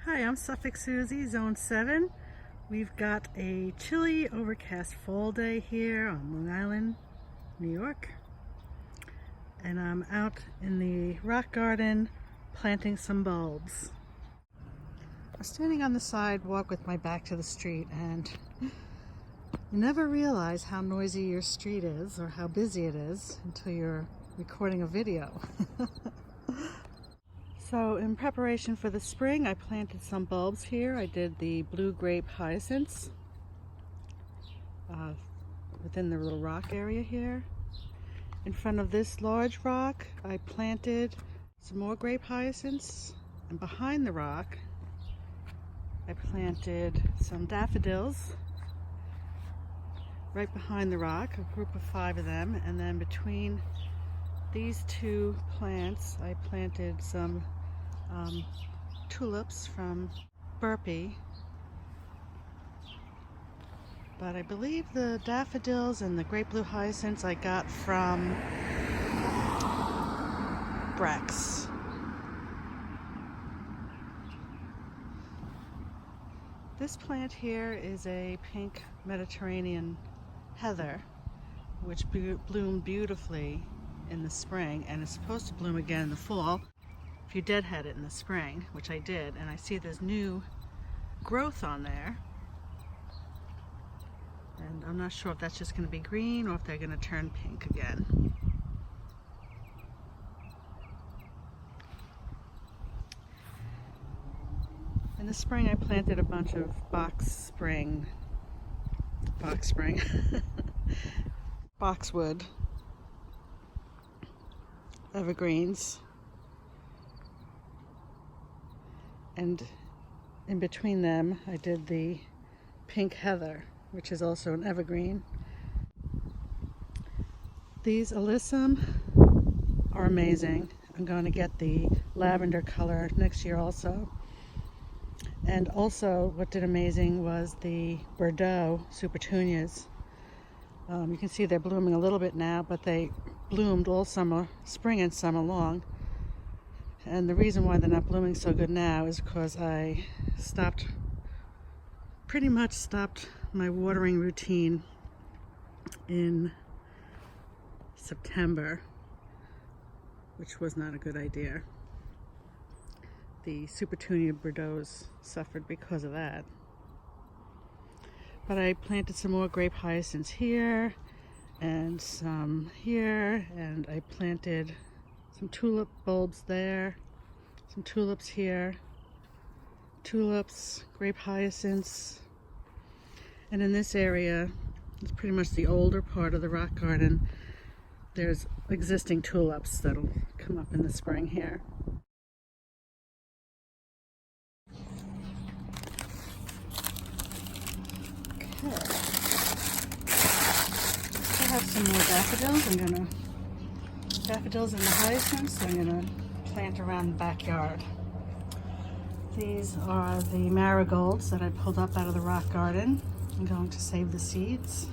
Hi, I'm Suffolk Susie, Zone 7. We've got a chilly, overcast fall day here on Long Island, New York. And I'm out in the rock garden planting some bulbs. I'm standing on the sidewalk with my back to the street, and you never realize how noisy your street is or how busy it is until you're recording a video. So in preparation for the spring, I planted some bulbs here. I did the blue grape hyacinths within the little rock area here. In front of this large rock, I planted some more grape hyacinths, and behind the rock, I planted some daffodils right behind the rock, a group of 5 of them, and then between these two plants, I planted some tulips from Burpee, but I believe the daffodils and the great blue hyacinths I got from Brex. This plant here is a pink Mediterranean heather, which bloomed beautifully in the spring and is supposed to bloom again in the fall if you deadhead it in the spring, which I did, and I see there's new growth on there, and I'm not sure if that's just going to be green or if they're going to turn pink again. In the spring I planted a bunch of boxwood evergreens, and in between them I did the pink heather, which is also an evergreen. These alyssum are amazing. I'm going to get the lavender color next year also. And also what did amazing was the Bordeaux Supertunias. You can see they're blooming a little bit now, but they bloomed all summer, spring and summer long. And the reason why they're not blooming so good now is because I pretty much stopped my watering routine in September, which was not a good idea. The Supertunia Bordeaux suffered because of that. But I planted some more grape hyacinths here and some here, and I planted some tulip bulbs there, some tulips here, tulips, grape hyacinths. And in this area, it's pretty much the older part of the rock garden. There's existing tulips that'll come up in the spring here. Okay. I have some more daffodils. Daffodils and the hyacinths I'm gonna plant around the backyard. These are the marigolds that I pulled up out of the rock garden. I'm going to save the seeds.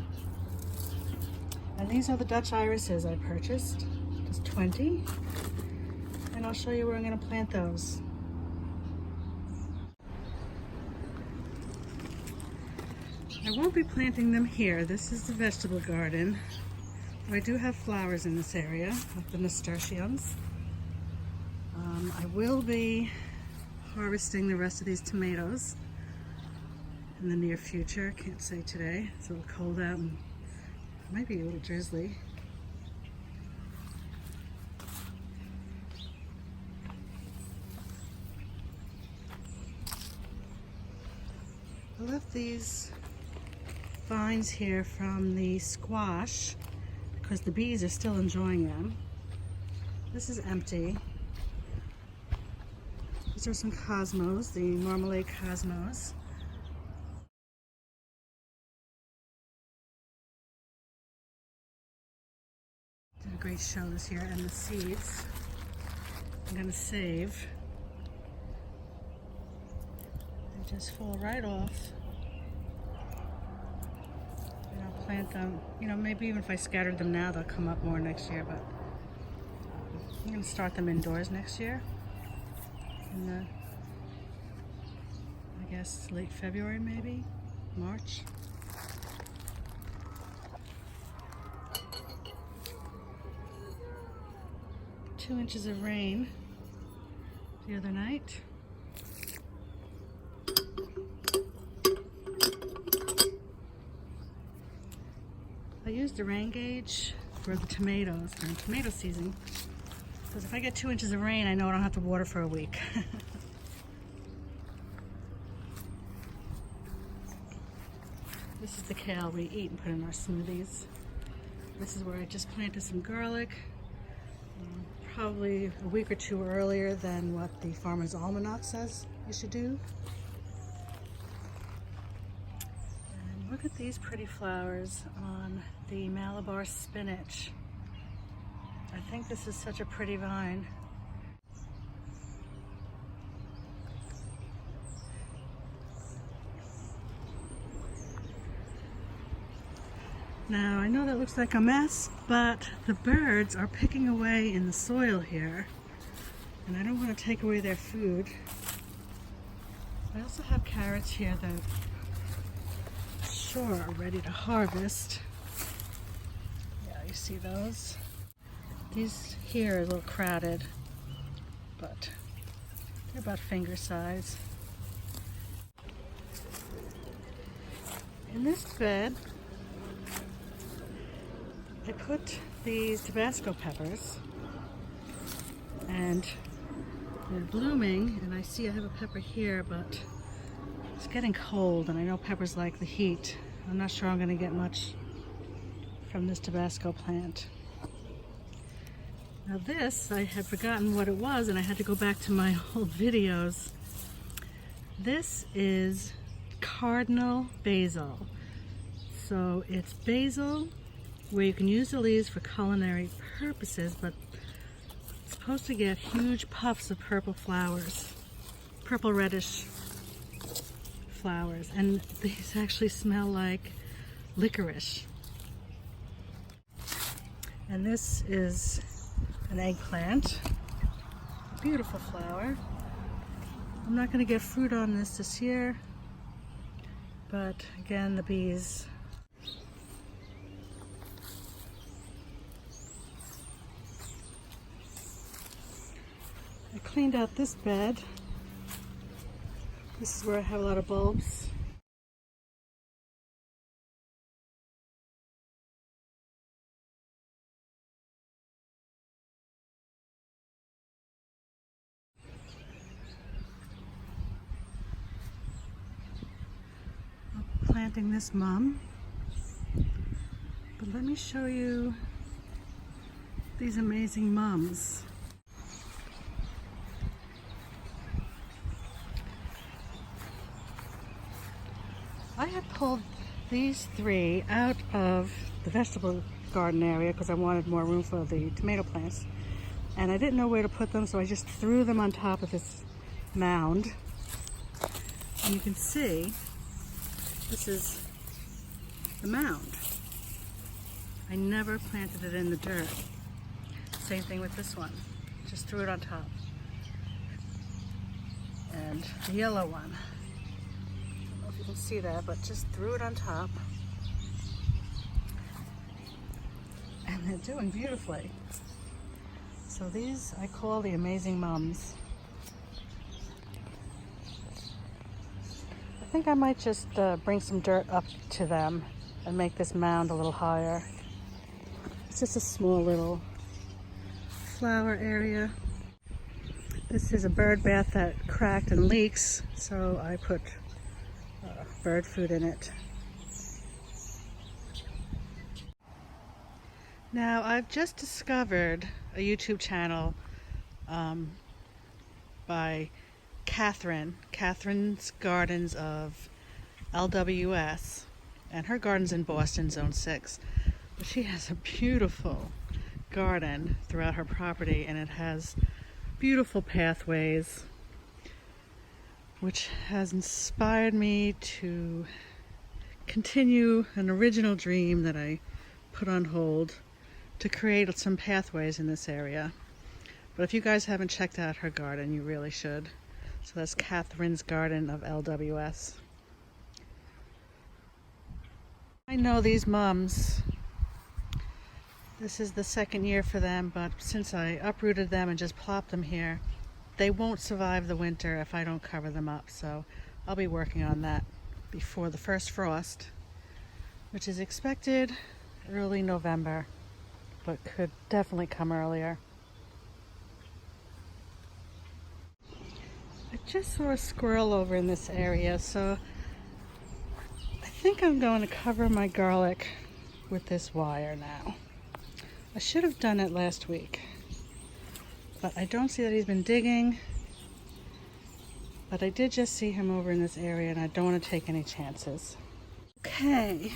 And these are the Dutch irises I purchased, just 20. And I'll show you where I'm going to plant those. I won't be planting them here. This is the vegetable garden. I do have flowers in this area, like the nasturtiums. I will be harvesting the rest of these tomatoes in the near future. Can't say today. It's a little cold out and it might be a little drizzly. I left these vines here from the squash because the bees are still enjoying them. This is empty. These are some cosmos, the marmalade cosmos. Did a great show this year, and the seeds I'm going to save. They just fall right off. And I'll plant them, maybe even if I scattered them now, they'll come up more next year, but I'm going to start them indoors next year. In the guess late February, maybe March. Two inches of rain the other night. I used the rain gauge for the tomatoes during tomato season, because if I get 2 inches of rain, I know I don't have to water for a week. This is the kale we eat and put in our smoothies. This is where I just planted some garlic, probably a week or two earlier than what the Farmer's Almanac says you should do. And look at these pretty flowers on the Malabar spinach. I think this is such a pretty vine. Now, I know that looks like a mess, but the birds are picking away in the soil here, and I don't want to take away their food. I also have carrots here that sure are ready to harvest. Yeah, you see those? These here are a little crowded, but they're about finger size. In this bed, I put these Tabasco peppers, and they're blooming, and I see I have a pepper here, but it's getting cold, and I know peppers like the heat. I'm not sure I'm going to get much from this Tabasco plant. Now this, I had forgotten what it was, and I had to go back to my old videos. This is cardinal basil. So it's basil where you can use the leaves for culinary purposes, but it's supposed to get huge puffs of purple flowers, purple reddish flowers, and these actually smell like licorice. And this is an eggplant, beautiful flower. I'm not going to get fruit on this year, but again, the bees. I cleaned out this bed. This is where I have a lot of bulbs. I'm planting this mum. But let me show you these amazing mums. I had pulled these three out of the vegetable garden area because I wanted more room for the tomato plants, and I didn't know where to put them, so I just threw them on top of this mound. And you can see this is the mound. I never planted it in the dirt. Same thing with this one, just threw it on top. And the yellow one, you can see that, but just threw it on top, and they're doing beautifully. So these I call the amazing mums. I think I might just bring some dirt up to them and make this mound a little higher. It's just a small little flower area. This is a bird bath that cracked and leaks, so I put bird food in it. Now, I've just discovered a YouTube channel by Catherine's Gardens of LWS, and her garden's in Boston, Zone 6. But she has a beautiful garden throughout her property, and it has beautiful pathways, which has inspired me to continue an original dream that I put on hold to create some pathways in this area. But if you guys haven't checked out her garden, you really should. So that's Catherine's Garden of LWS. I know these mums, this is the second year for them, but since I uprooted them and just plopped them here, they won't survive the winter if I don't cover them up. So I'll be working on that before the first frost, which is expected early November, but could definitely come earlier. I just saw a squirrel over in this area, so I think I'm going to cover my garlic with this wire now. I should have done it last week, but I don't see that he's been digging. But I did just see him over in this area, and I don't want to take any chances. Okay.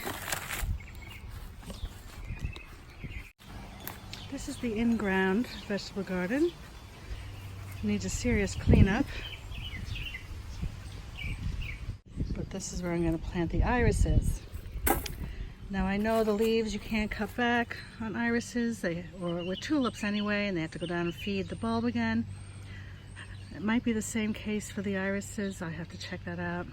This is the in-ground vegetable garden. Needs a serious cleanup. But this is where I'm going to plant the irises. Now I know the leaves you can't cut back on irises, or with tulips anyway, and they have to go down and feed the bulb again. It might be the same case for the irises. I have to check that out.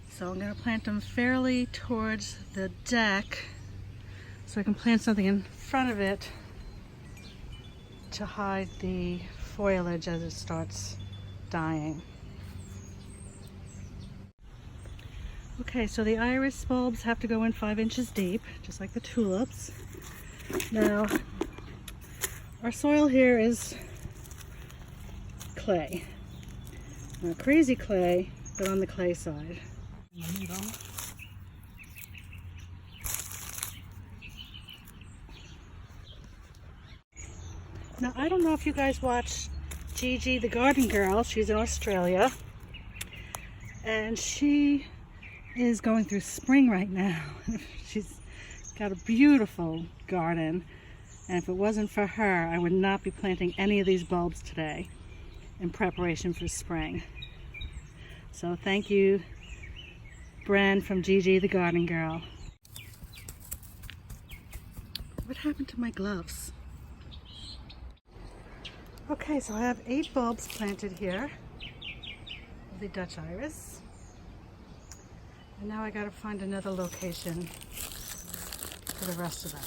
So I'm going to plant them fairly towards the deck so I can plant something in front of it to hide the foliage as it starts dying. Okay, so the iris bulbs have to go in 5 inches deep, just like the tulips. Now, our soil here is clay. Not crazy clay, but on the clay side. Now, I don't know if you guys watch Gigi the Garden Girl. She's in Australia, and she is going through spring right now. She's got a beautiful garden, and if it wasn't for her, I would not be planting any of these bulbs today in preparation for spring. So thank you, Bren from Gigi the Garden Girl. What happened to my gloves? Okay, so I have 8 bulbs planted here of the Dutch iris. And now I gotta find another location for the rest of them.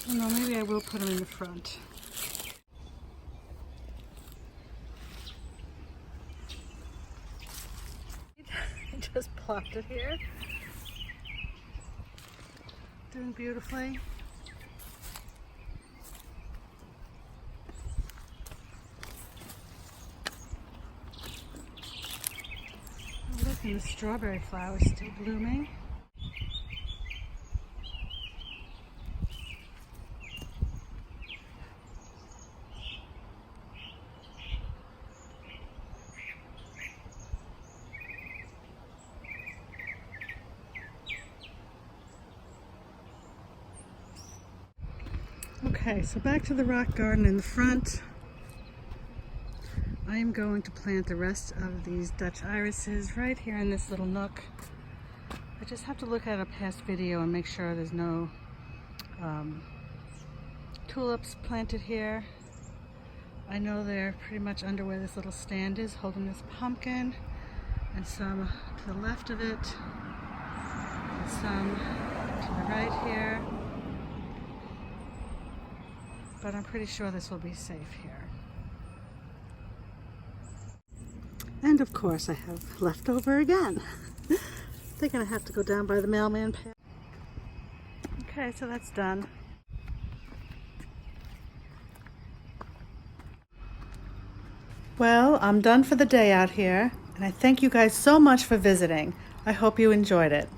I don't know, maybe I will put them in the front. I just plopped it here. Doing beautifully. And the strawberry flower is still blooming. Okay, so back to the rock garden in the front. I am going to plant the rest of these Dutch irises right here in this little nook. I just have to look at a past video and make sure there's no tulips planted here. I know they're pretty much under where this little stand is, holding this pumpkin, and some to the left of it, and some to the right here. But I'm pretty sure this will be safe here. And of course I have leftover again. They're gonna have to go down by the mailman path. Okay, so that's done. Well, I'm done for the day out here, and I thank you guys so much for visiting. I hope you enjoyed it.